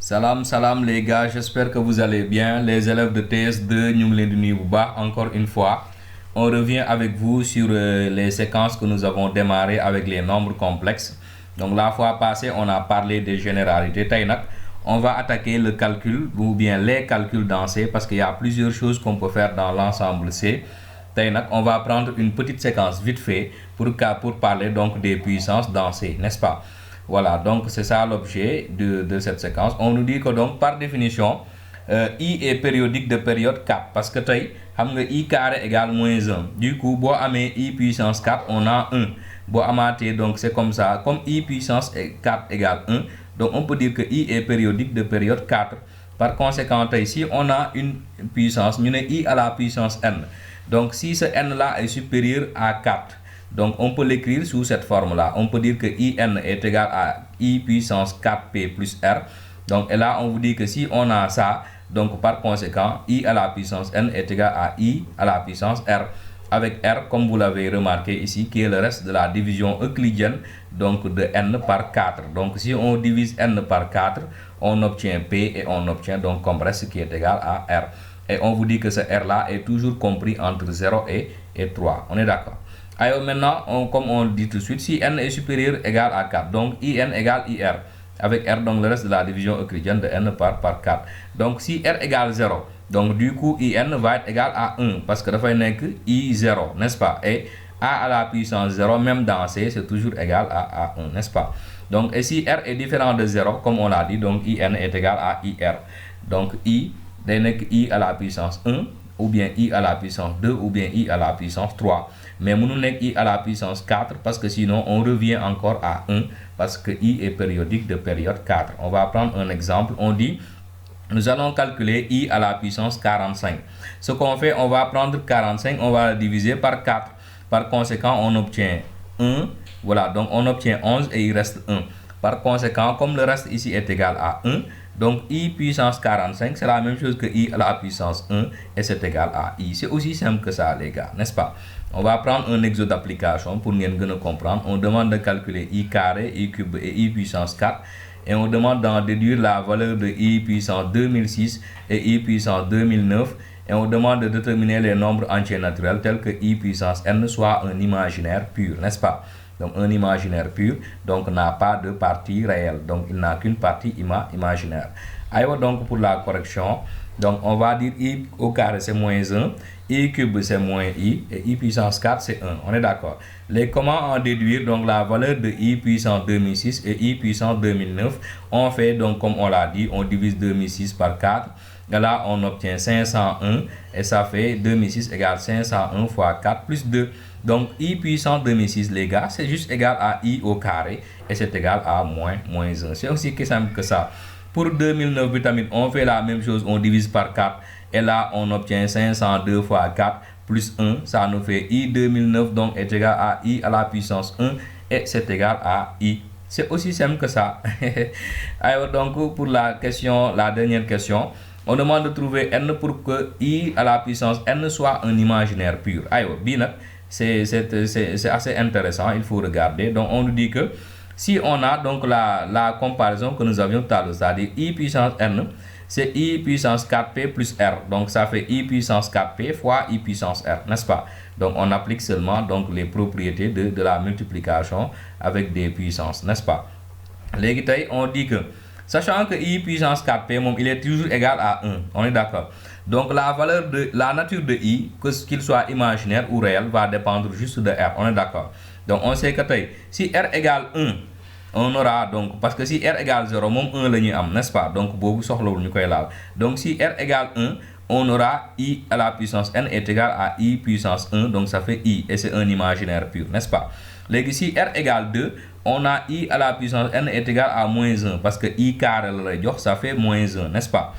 Salam, salam les gars, j'espère que vous allez bien. Les élèves de TS2, nous encore une fois. On revient avec vous sur les séquences que nous avons démarrées avec les nombres complexes. Donc la fois passée, on a parlé des généralités. Tainak, on va attaquer le calcul ou bien les calculs dans C parce qu'il y a plusieurs choses qu'on peut faire dans l'ensemble C. Tainak, on va prendre une petite séquence vite fait pour parler donc des puissances dans C, n'est-ce pas? Voilà, donc c'est ça l'objet de cette séquence. On nous dit que donc par définition, I est périodique de période 4 parce que I carré égale moins 1. Du coup, I puissance 4, on a 1. Donc c'est comme ça, comme I puissance 4 égale 1, donc on peut dire que I est périodique de période 4. Par conséquent, ici, on a une puissance, nous avons I à la puissance n. Donc si ce n là est supérieur à 4, donc on peut l'écrire sous cette forme-là. On peut dire que IN est égal à I puissance 4P plus R. Donc et là, on vous dit que si on a ça, donc par conséquent, I à la puissance N est égal à I à la puissance R. Avec R, comme vous l'avez remarqué ici, qui est le reste de la division euclidienne, donc de N par 4. Donc si on divise N par 4, on obtient P et on obtient donc comme reste qui est égal à R. Et on vous dit que ce R-là est toujours compris entre 0 et 3. On est d'accord? Alors maintenant, comme on dit tout de suite, si n est supérieur égal à 4, donc IN égale IR. Avec R, donc le reste de la division euclidienne de n par 4. Donc si R égale 0, donc du coup IN va être égal à 1, parce que il n'est que I0, n'est-ce pas? Et A à la puissance 0, même dans C, c'est toujours égal à 1, n'est-ce pas? Donc et si R est différent de 0, comme on l'a dit, donc IN est égal à IR. Donc I n'est que I à la puissance 1, ou bien I à la puissance 2, ou bien I à la puissance 3. Mais nous n'avons I à la puissance 4 parce que sinon on revient encore à 1 parce que I est périodique de période 4. On va prendre un exemple. On dit, nous allons calculer I à la puissance 45. Ce qu'on fait, on va prendre 45, on va le diviser par 4. Par conséquent, on obtient 1. Voilà, donc on obtient 11 et il reste 1. Par conséquent, comme le reste ici est égal à 1, donc I puissance 45, c'est la même chose que I à la puissance 1 et c'est égal à I. C'est aussi simple que ça, les gars, n'est-ce pas? On va prendre un exo d'application pour bien comprendre. On demande de calculer I carré, I cube et I puissance 4. Et on demande d'en déduire la valeur de I puissance 2006 et I puissance 2009. Et on demande de déterminer les nombres entiers naturels tels que I puissance n soit un imaginaire pur, n'est-ce pas? Donc un imaginaire pur, donc n'a pas de partie réelle. Donc il n'a qu'une partie imaginaire. Alors donc pour la correction, donc on va dire I au carré c'est moins 1, I cube c'est moins I, et I puissance 4 c'est 1. On est d'accord? Comment en déduire donc la valeur de I puissance 2006 et I puissance 2009? On fait donc comme on l'a dit, on divise 2006 par 4. Et là on obtient 501 et ça fait 2006 égale 501 fois 4 plus 2. Donc I puissance 2006 les gars, c'est juste égal à I au carré et c'est égal à moins 1. C'est aussi simple que ça. Pour 2009 vitamine, on fait la même chose, on divise par 4. Et là, on obtient 502 fois 4 plus 1. Ça nous fait I 2009, donc est égal à I à la puissance 1. Et c'est égal à I. C'est aussi simple que ça. Alors donc, pour la dernière question, on demande de trouver n pour que I à la puissance n soit un imaginaire pur. Alors, bien, c'est assez intéressant, il faut regarder. Donc, on nous dit que si on a donc la comparaison que nous avions tout à l'heure, c'est-à-dire I puissance n, c'est I puissance 4P plus R. Donc ça fait I puissance 4P fois I puissance R, n'est-ce pas? Donc on applique seulement donc les propriétés de la multiplication avec des puissances, n'est-ce pas? Les on dit que, sachant que I puissance 4P, il est toujours égal à 1, on est d'accord? Donc la nature de I, qu'il soit imaginaire ou réel, va dépendre juste de R, on est d'accord? Donc on sait que si R égale 1, on aura donc, parce que si R égale 0, même 1 n'est-ce pas? Donc donc si R égale 1, on aura I à la puissance n est égal à I puissance 1, donc ça fait I, et c'est un imaginaire pur, n'est-ce pas? Si R égale 2, on a I à la puissance n est égal à moins 1, parce que I carré, ça fait moins 1, n'est-ce pas?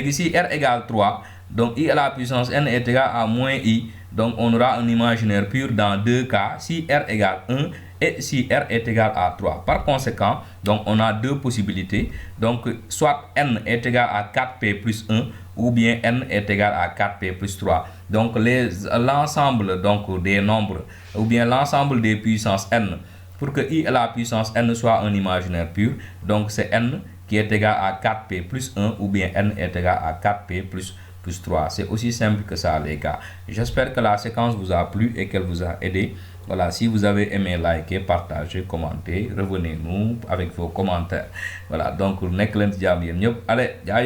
Si R égale 3, donc I à la puissance n est égal à moins I, donc on aura un imaginaire pur dans deux cas, si R égale 1 et si R est égal à 3. Par conséquent, donc on a deux possibilités. Donc soit n est égal à 4P plus 1 ou bien n est égal à 4P plus 3. Donc l'ensemble donc des nombres ou bien l'ensemble des puissances n pour que I à la puissance n soit un imaginaire pur, donc c'est n qui est égal à 4p plus 1 ou bien n est égal à 4p plus 3. C'est aussi simple que ça les gars. J'espère que la séquence vous a plu et qu'elle vous a aidé. Voilà, si vous avez aimé, likez, partagez, commentez, revenez-nous avec vos commentaires. Voilà, donc nekk leen ci jàmm yéen ñëpp allez jaay